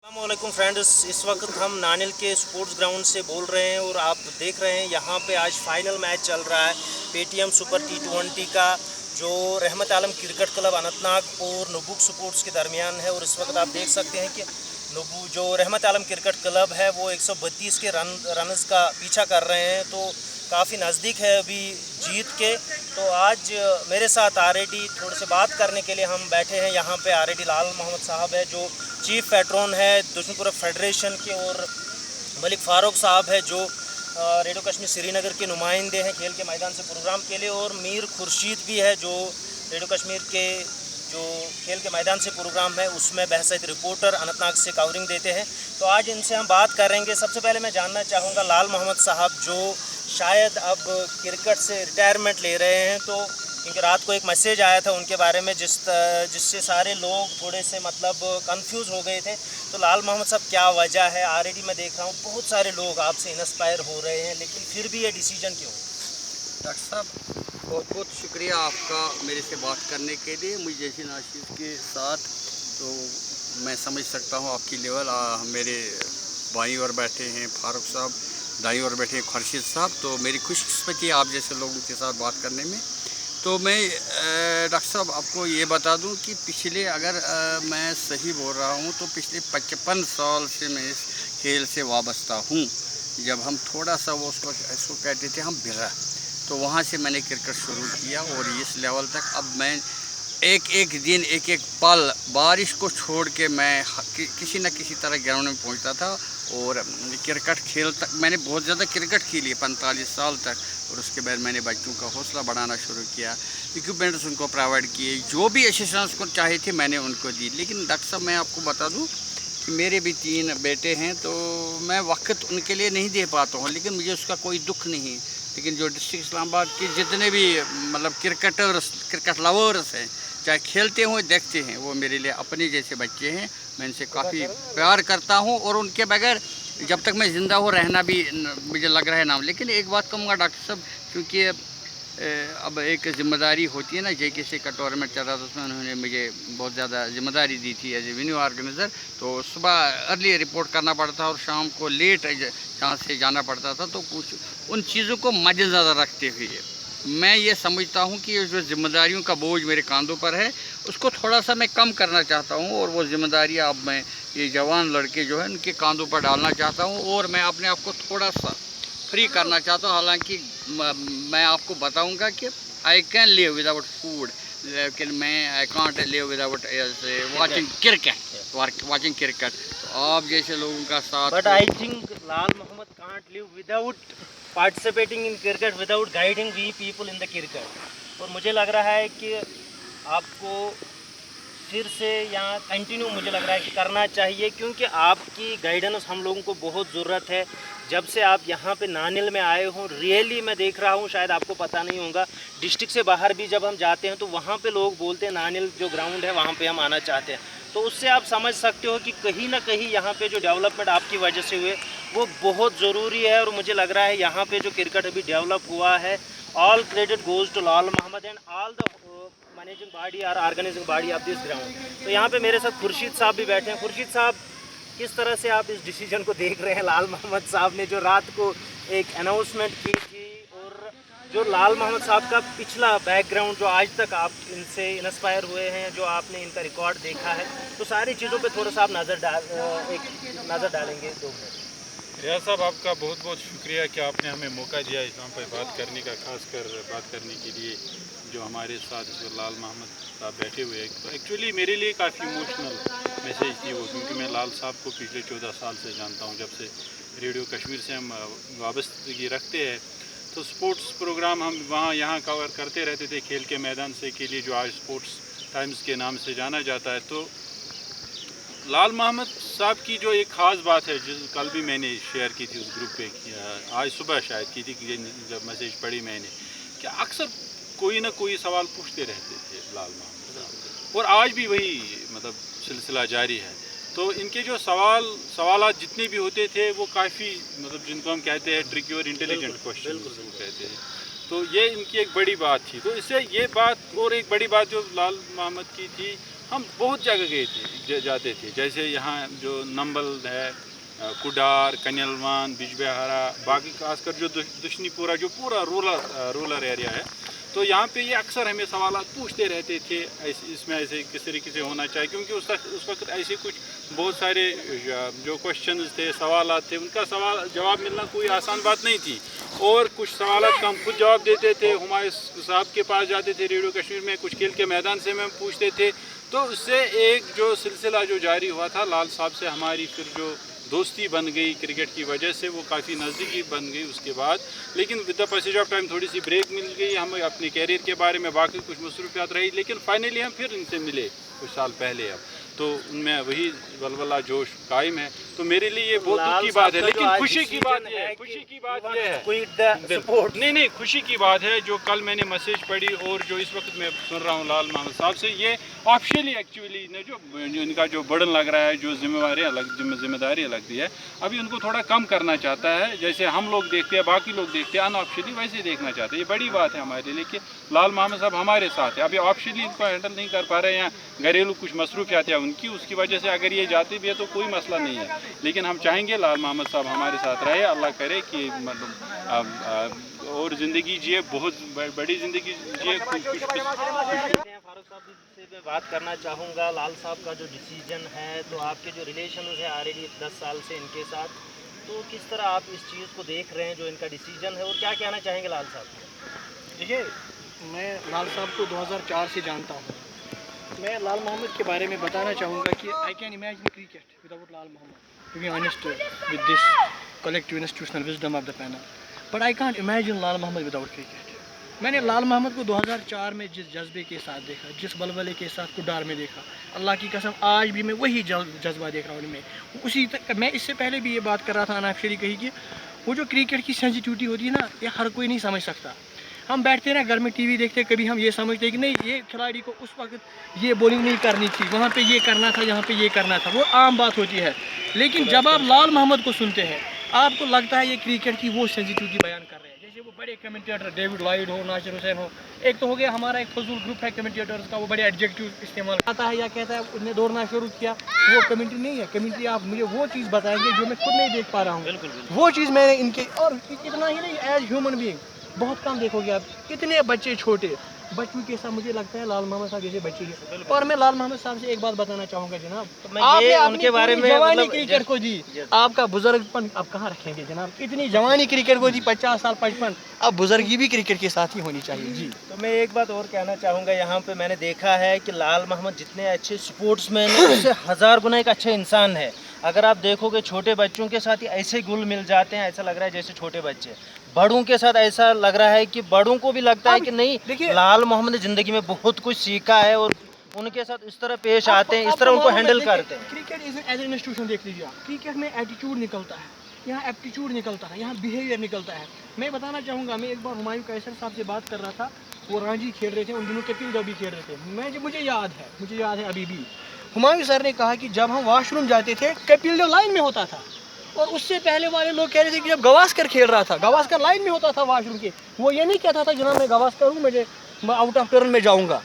अस्सलामुअलैकुम फ्रेंड्स, इस वक्त हम नानिल के स्पोर्ट्स ग्राउंड से बोल रहे हैं और आप देख रहे हैं यहाँ पे आज फाइनल मैच चल रहा है पेटीएम सुपर T20 का, जो रहमत आलम क्रिकेट क्लब अनंतनाग और नुबुक स्पोर्ट्स के दरमियान है। और इस वक्त आप देख सकते हैं कि जो रहमत आलम क्रिकेट क्लब है वो 132 के रन्स का पीछा कर रहे हैं, तो काफ़ी नज़दीक है अभी जीत के। तो आज मेरे साथ आरएडी थोड़े से बात करने के लिए हम बैठे हैं। यहाँ पे आरएडी लाल मोहम्मद साहब है जो चीफ पैट्रन है दुश्मनपुरा फेडरेशन के, और मलिक फ़ारूक साहब है जो रेडियो कश्मीर श्रीनगर के नुमाइंदे हैं खेल के मैदान से प्रोग्राम के लिए, और मीर खुर्शीद भी है जो रेडियो कश्मीर के जो खेल के मैदान से प्रोग्राम है उसमें बहसत रिपोर्टर अनंतनाग से कवरिंग देते हैं। तो आज इनसे हम बात करेंगे। सबसे पहले मैं जानना चाहूँगा लाल मोहम्मद साहब जो शायद अब क्रिकेट से रिटायरमेंट ले रहे हैं, तो क्योंकि रात को एक मैसेज आया था उनके बारे में जिससे सारे लोग थोड़े से मतलब कंफ्यूज हो गए थे। तो लाल मोहम्मद साहब क्या वजह है? ऑलरेडी मैं देख रहा हूँ बहुत सारे लोग आपसे इंस्पायर हो रहे हैं, लेकिन फिर भी ये डिसीजन क्यों? डॉक्टर साहब बहुत बहुत शुक्रिया आपका मेरे से बात करने के लिए। मुझे जैसी नाशिद के साथ तो मैं समझ सकता हूँ आपकी लेवल। मेरे बाईं ओर बैठे हैं फारूक साहब, दाईं ओर बैठे हैं खुर्शीद साहब, तो मेरी खुशकिस्मती है आप जैसे लोगों के साथ बात करने में। तो मैं डॉक्टर साहब आपको ये बता दूं कि पिछले अगर मैं सही बोल रहा हूं तो पिछले 55 साल से मैं इस खेल से वाबस्ता हूं। जब हम थोड़ा सा वो इसको कहते थे हम बिरा, तो वहाँ से मैंने क्रिकेट शुरू किया और इस लेवल तक अब मैं एक एक दिन एक एक पल बारिश को छोड़ के मैं किसी न किसी तरह ग्राउंड में पहुँचता था। और क्रिकेट खेल तक मैंने बहुत ज़्यादा क्रिकेट खेली 45 साल तक, और उसके बाद मैंने बच्चों का हौसला बढ़ाना शुरू किया, इक्विपमेंट्स उनको प्रोवाइड किए, जो भी असिस्टेंस को चाहे थे मैंने उनको दी। लेकिन डॉक्टर साहब मैं आपको बता दूं कि मेरे भी 3 बेटे हैं, तो मैं वक्त उनके लिए नहीं दे पाता हूं, लेकिन मुझे उसका कोई दुख नहीं। लेकिन जो डिस्ट्रिक्ट इस्लामाबाद के जितने भी मतलब क्रिकेट लवर्स हैं, चाहे खेलते हुए देखते हैं, वो मेरे लिए अपने जैसे बच्चे हैं। मैं इनसे काफ़ी प्यार करता हूं और उनके बगैर जब तक मैं ज़िंदा हूँ रहना भी मुझे लग रहा है नाम। लेकिन एक बात कहूँगा डॉक्टर साहब, क्योंकि अब एक ज़िम्मेदारी होती है ना, JKC का टूर्नामेंट चल रहा था उसमें उन्होंने मुझे बहुत ज़्यादा ज़िम्मेदारी दी थी एज ए वेन्यू ऑर्गेनाइज़र। तो सुबह अर्ली रिपोर्ट करना पड़ता और शाम को लेट जहाँ से जाना पड़ता था। तो कुछ उन चीज़ों को मद्देनज़र रखते हुए मैं ये समझता हूँ कि जो ज़िम्मेदारियों का बोझ मेरे कांधों पर है उसको थोड़ा सा मैं कम करना चाहता हूँ, और वो ज़िम्मेदारियाँ अब मैं ये जवान लड़के जो हैं उनके कांधों पर डालना चाहता हूँ, और मैं अपने आप को थोड़ा सा फ्री करना चाहता हूँ। हालांकि मैं आपको बताऊँगा कि I can live without food, लेकिन I can't live without watching cricket. तो आप जैसे लोगों का साथ। But I think Lal Mohammad can't live without participating in cricket, without guiding we people in the cricket. और मुझे लग रहा है कि आपको फिर से यहाँ कंटिन्यू मुझे लग रहा है कि करना चाहिए, क्योंकि आपकी गाइडेंस हम लोगों को बहुत ज़रूरत है। जब से आप यहाँ पे नानिल में आए हों, रियली मैं देख रहा हूँ, शायद आपको पता नहीं होगा, डिस्ट्रिक्ट से बाहर भी जब हम जाते हैं तो वहाँ पे लोग बोलते हैं नानिल जो ग्राउंड है वहाँ पे हम आना चाहते हैं। तो उससे आप समझ सकते हो कि कहीं ना कहीं यहाँ पे जो डेवलपमेंट आपकी वजह से हुए वो बहुत ज़रूरी है। और मुझे लग रहा है यहाँ पे जो क्रिकेट अभी डेवलप हुआ है, all credit goes to Lal Mohammad and all the managing body और organising body of this ground. तो यहाँ पे मेरे साथ खुर्शीद साहब भी बैठे हैं। खुर्शीद साहब, किस तरह से आप इस डिसीजन को देख रहे हैं? लाल मोहम्मद साहब ने जो रात को एक अनाउंसमेंट की थी, और जो लाल मोहम्मद साहब का पिछला बैकग्राउंड जो आज तक आप इनसे इंस्पायर हुए हैं, जो आपने इनका रिकॉर्ड देखा है, तो सारी चीज़ों पे थोड़ा सा आप एक नज़र डालेंगे 2 मिनट। रियाज साहब आपका बहुत बहुत शुक्रिया कि आपने हमें मौका दिया इस यहाँ पर बात करने का, खासकर बात करने के लिए जो हमारे साथ इस वक्त लाल मोहम्मद साहब बैठे हुए हैं। तो एक्चुअली मेरे लिए काफ़ी इमोशनल मैसेज थी वो, क्योंकि मैं लाल साहब को पिछले 14 साल से जानता हूँ। जब से रेडियो कश्मीर से हम वाबस्तगी रखते हैं तो स्पोर्ट्स प्रोग्राम हम यहाँ कवर करते रहते थे खेल के मैदान से के लिए, जो आज स्पोर्ट्स टाइम्स के नाम से जाना जाता है। तो लाल मोहम्मद साहब की जो एक ख़ास बात है, जो कल भी मैंने शेयर की थी उस ग्रुप पे, आज सुबह शायद की थी कि जब मैसेज पढ़ी मैंने, कि अक्सर कोई ना कोई सवाल पूछते रहते थे लाल मोहम्मद साहब, और आज भी वही मतलब सिलसिला जारी है। तो इनके जो सवालात जितने भी होते थे वो काफ़ी मतलब जिनको हम कहते हैं ट्रिकी और इंटेलिजेंट क्वेश्चन कहते हैं। तो ये इनकी एक बड़ी बात थी। तो इससे ये बात, और एक बड़ी बात जो लाल मोहम्मद की थी हम बहुत जगह गए थे, जाते थे, जैसे यहाँ जो नंबल है, कुडार, कन्यलवान, बिजबेहारा, बाकी खासकर जो दुश्नीपुरा जो पूरा रूरल एरिया है, तो यहाँ पे ये अक्सर हमें सवाल पूछते रहते थे इसमें ऐसे किस तरीके से होना चाहिए, क्योंकि उस वक्त ऐसे कुछ बहुत सारे जो क्वेश्चंस थे, सवाल थे, उनका जवाब मिलना कोई आसान बात नहीं थी। और कुछ सवाल का हम खुद जवाब देते थे, हुमायूं साहब के पास जाते थे रेडियो कश्मीर में, कुछ खेल के मैदान से हम पूछते थे, तो उससे एक जो सिलसिला जो जारी हुआ था, लाल साहब से हमारी फिर जो दोस्ती बन गई क्रिकेट की वजह से, वो काफ़ी नज़दीकी बन गई उसके बाद। लेकिन with the passage of time थोड़ी सी ब्रेक मिल गई, हम अपने कैरियर के बारे में बाकी कुछ मसरूफियात रही, लेकिन फाइनली हम फिर इनसे मिले कुछ साल पहले। अब तो उनमें वही वलवला जोश कायम है, तो मेरे लिए ये बहुत दुख की बात है। लेकिन खुशी की बात ये है, खुशी की बात ये है, नहीं खुशी की बात है, जो कल मैंने मैसेज पढ़ी और जो इस वक्त मैं सुन रहा हूँ लाल मोहम्मद साहब से, ये ऑफिशियली एक्चुअली जो इनका जो बर्डन लग रहा है, जो जिम्मेदारी लगती है, अभी उनको थोड़ा कम करना चाहता है। जैसे हम लोग देखते हैं, बाकी लोग देखते हैं अनऑफिशियली, वैसे देखना चाहते हैं। ये बड़ी बात है हमारे लिए कि लाल मोहम्मद साहब हमारे साथ है। अभी ऑफिशियली इनको हैंडल नहीं कर पा रहे हैं, घरेलू कुछ मसरूफियात है उनकी, उसकी वजह से अगर ये जाते भी है तो कोई मसला नहीं है, लेकिन हम चाहेंगे लाल मोहम्मद साहब हमारे साथ रहे। अल्लाह करे कि मतलब और ज़िंदगी जिए, बहुत बड़ी ज़िंदगी जिए। फारूक साहब से मैं बात करना चाहूँगा, लाल साहब का जो डिसीजन है, तो आपके जो रिलेशन है ऑलरेडी 10 साल से इनके साथ, तो किस तरह आप इस चीज़ को देख रहे हैं जो इनका डिसीजन है, और क्या कहना चाहेंगे लाल साहब? देखिए, मैं लाल साहब को 2004 से जानता हूँ। मैं लाल मोहम्मद के बारे में बताना चाहूँगा कि I can imagine cricket without Lal Mohammad, to be honest with this collective institutional wisdom of the panel, but I can't imagine Lal Mohammad without cricket. मैंने लाल मोहम्मद को 2004 में जिस जज्बे के साथ देखा, जिस बलबले के साथ कुडार में देखा, अल्लाह की कसम आज भी मैं वही जज्बा देख रहा हूँ उनमें। उसी तक मैं इससे पहले भी ये बात कर रहा था अनाक्षरी कही कि वो जो क्रिकेट की सेंसिटिविटी होती है ना, ये हर कोई नहीं समझ सकता। हम बैठते ना घर में टीवी देखते, कभी हम ये समझते हैं कि नहीं ये खिलाड़ी को उस वक्त ये बॉलिंग नहीं करनी थी, वहाँ पे ये करना था, यहाँ पे ये करना था, वो आम बात होती है। लेकिन जब आप लाल मोहम्मद को सुनते हैं, आपको लगता है ये क्रिकेट की वो सेंसिटिविटी बयान कर रहे हैं। जैसे वो बड़े कमेंटेटर डेविड लॉयड हो, नासिर हुसैन हो, एक तो हो गया हमारा एक फजूल ग्रुप है कमेंटेटर्स का, वो बड़े एडजेक्टिव इस्तेमाल करता है या कहता है उसने दौड़ना शुरू किया, वो कमेंट्री नहीं है। कमेंट्री आप मुझे वो चीज़ बताएंगे जो मैं खुद नहीं देख पा रहा हूँ। वो चीज़ मैंने इनके, और इतना ही नहीं, एज ह्यूमन बीइंग बहुत कम देखोगे आप। इतने बच्चे छोटे बच्चों के साथ मुझे लगता है लाल मोहम्मद साहब जैसे बच्चे हैं। और मैं लाल मोहम्मद साहब से एक बात बताना चाहूँगा जनाब, तो मैं ये उनके बारे में जवानी मतलब क्रिकेट को दी, आपका बुजुर्गपन आप कहाँ रखेंगे जनाब? इतनी जवानी क्रिकेट को दी, 50 साल 55, अब बुजुर्गी भी क्रिकेट के साथ ही होनी चाहिए जी। तो मैं एक बात और कहना चाहूँगा, यहाँ पे मैंने देखा है कि लाल मोहम्मद जितने अच्छे स्पोर्ट्समैन हैं, उससे 1000 गुना एक अच्छा इंसान है। अगर आप देखोगे छोटे बच्चों के साथ ही ऐसे गुल मिल जाते हैं, ऐसा लग रहा है जैसे छोटे बच्चे। बड़ों के साथ ऐसा लग रहा है कि बड़ों को भी लगता है कि नहीं, लाल मोहम्मद ने ज़िंदगी में बहुत कुछ सीखा है और उनके साथ इस तरह पेश आते हैं, इस तरह उनको हैंडल करते हैं। Cricket is as an institution देख लीजिए आप, क्रिकेट में एटीट्यूड निकलता है, यहाँ एप्टीट्यूड निकलता है, यहाँ बिहेवियर निकलता है। मैं बताना चाहूँगा, मैं एक बार हुमायूं कैसर साहब से बात कर रहा था, वो रांझी खेल रहे थे, उन दिनों कपिल देव भी खेल रहे थे। मुझे याद है अभी भी, हुमायूं सर ने कहा कि जब हम वॉशरूम जाते थे, कपिल देव लाइन में होता था, और उससे पहले वाले लोग कह रहे थे कि जब गवास्कर खेल रहा था, गवास्कर लाइन में होता था वॉशरूम के, वो ये नहीं कहता था जनाब मैं गवास्कर हूँ, मैं आउट ऑफ टर्न में जाऊँगा।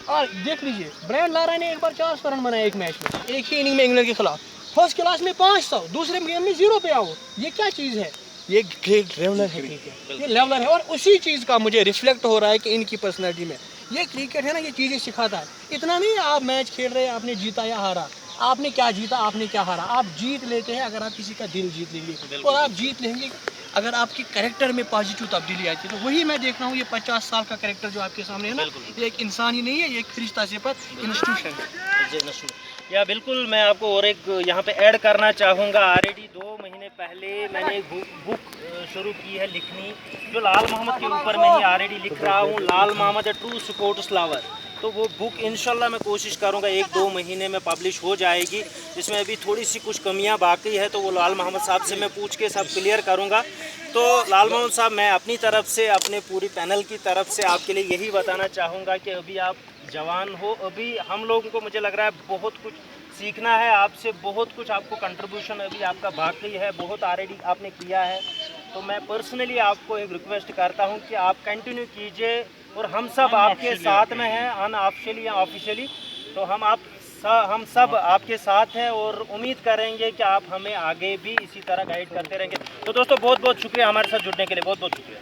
और देख लीजिए, ब्रायन लारा ने एक बार 400 रन बनाए एक मैच में, एक ही इनिंग में इंग्लैंड के खिलाफ, फर्स्ट क्लास में 500, दूसरे गेम में 0 पे आउट। ये क्या चीज़ है? ये ग्रेट लेवलर है क्रिकेट, ये लेवलर है। और उसी चीज़ का मुझे रिफ्लेक्ट हो रहा है कि इनकी पर्सनैलिटी में ये क्रिकेट है ना, ये चीज़ें सिखाता है। इतना नहीं आप मैच खेल रहे हैं, आपने जीता या हारा, आपने क्या जीता, आपने क्या हारा, आप जीत लेते हैं अगर आप किसी का दिल जीत लेंगे, और आप जीत लेंगे अगर आपके कैरेक्टर में पॉजिटिव तब्दीली आती है। तो वही मैं देख रहा हूँ, ये 50 साल का कैरेक्टर जो आपके सामने है ना, ये एक इंसान ही नहीं है, ये एक फरिश्ता सिफत इंस्टीट्यूशन है। या बिल्कुल, मैं आपको और एक यहाँ पे ऐड करना चाहूँगा। ऑलरेडी 2 महीने पहले मैंने एक बुक शुरू की है लिखनी, जो लाल मोहम्मद के ऊपर मैं ही ऑलरेडी लिख रहा हूँ, लाल मोहम्मद ए ट्रू स्पोर्ट्स लवर। तो वो बुक इंशाल्लाह मैं कोशिश करूँगा 1-2 महीने में पब्लिश हो जाएगी। इसमें अभी थोड़ी सी कुछ कमियाँ बाकी है, तो वो लाल मोहम्मद साहब से मैं पूछ के सब क्लियर करूँगा। तो लाल मोहम्मद साहब, मैं अपनी तरफ से, अपने पूरी पैनल की तरफ से आपके लिए यही बताना चाहूँगा कि अभी आप जवान हो, अभी हम लोगों को मुझे लग रहा है बहुत कुछ सीखना है आपसे, बहुत कुछ आपको कंट्रीब्यूशन अभी आपका बाकी है, बहुत ऑलरेडी आपने किया है। तो मैं पर्सनली आपको एक रिक्वेस्ट करता हूं कि आप कंटिन्यू कीजिए, और हम सब आपके साथ में हैं, अनऑफिशियली या ऑफिशियली। तो हम सब आपके साथ हैं और उम्मीद करेंगे कि आप हमें आगे भी इसी तरह गाइड करते रहेंगे। तो दोस्तों बहुत बहुत शुक्रिया हमारे साथ जुड़ने के लिए, बहुत बहुत शुक्रिया।